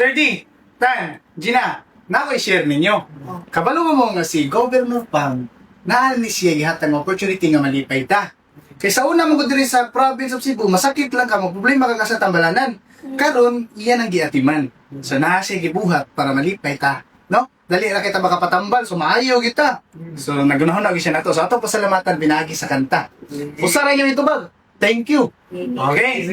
Brother D, Tan, Gina, na i-share ninyo. Kabalo mo nga si Governor Pam, naan ni siya gihatag ng opportunity nga malipay ta. Kaya sa una mo diri sa province of Cebu, masakit lang ka mo, problema ka sa tambalanan. Karon, iyan ang giatiman. So naa siya gibuhat para malipay ta. No? Dali ra kita makapatambal, so maayo kita. So nagunahon na siya nato. So ato pasalamatan binagi sa kanta. Usara niyo ito ba? Thank you. Okay.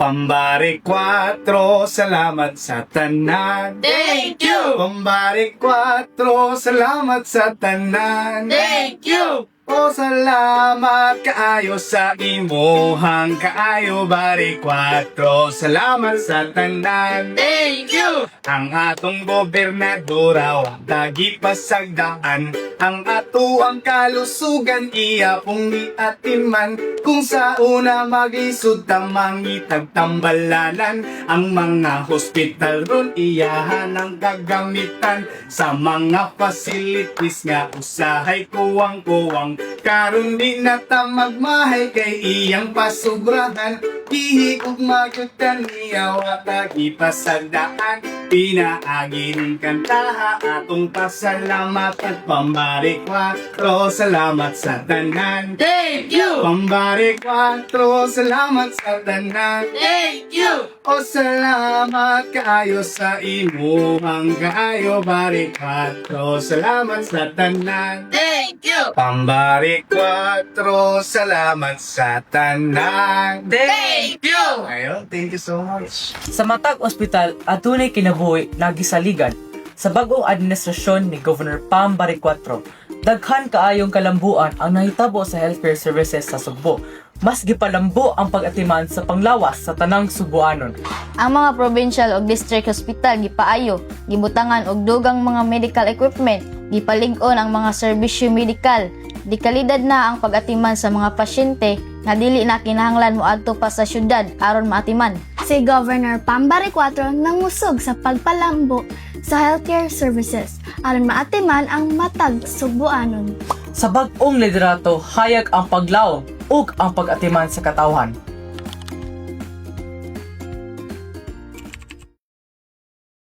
Pambari 4, salamat sa tanan. Thank you! Pambari 4, salamat sa tanan. Thank you! O salamat kaayo sa imuhang kaayo bari 4, salamat sa tanan. Thank you! Ang atong gobernador aw dagi pasagdaan, ang ato ang kalusugan iya pong giatiman. Kung sa una maglisod tamang itagtambalanan, ang mga hospital ron iyahan ang gagamitan. Sa mga facilities nga usahay kuwang-kuwang, karon di na ta magmahay kay iyang pasubrahan. Ihi ug magyutan niya watagi pasagdaan, pinaagi ning kantaha atong pasalamat at pambari 4, salamat sa tanan. Thank you! Pambari 4, salamat sa tanan. Thank you! O salamat kaayo sa imuhang kaayo bari 4, salamat sa tanan. Thank you! Pambari 4, salamat sa tanan. Thank you! Ayo, thank you so much. Sa matag ospital, adunay kinabuhi nagisaligan sa bagong administrasyon ni Governor Pam Baricuatro. Daghan kaayong kalambuan ang nahitabo sa healthcare services sa Sugbo. Mas gipalambo ang pag-atiman sa panglawas sa tanang Subuanon. Ang mga provincial o district hospital gipaayo, gibutangan og dugang mga medical equipment, gipalig-on ang mga serbisyo medikal. Di kalidad na ang pag-atiman sa mga pasyente nga dili na kinahanglan moadto pa sa syudad aron maatiman. Si Governor Pam Baricuatro nangusog sa pagpalambo sa healthcare services aron maatiman ang matag Subuanon. Sa bag-ong liderato, hayag ang paglaom ug ang pag-atiman sa katawhan.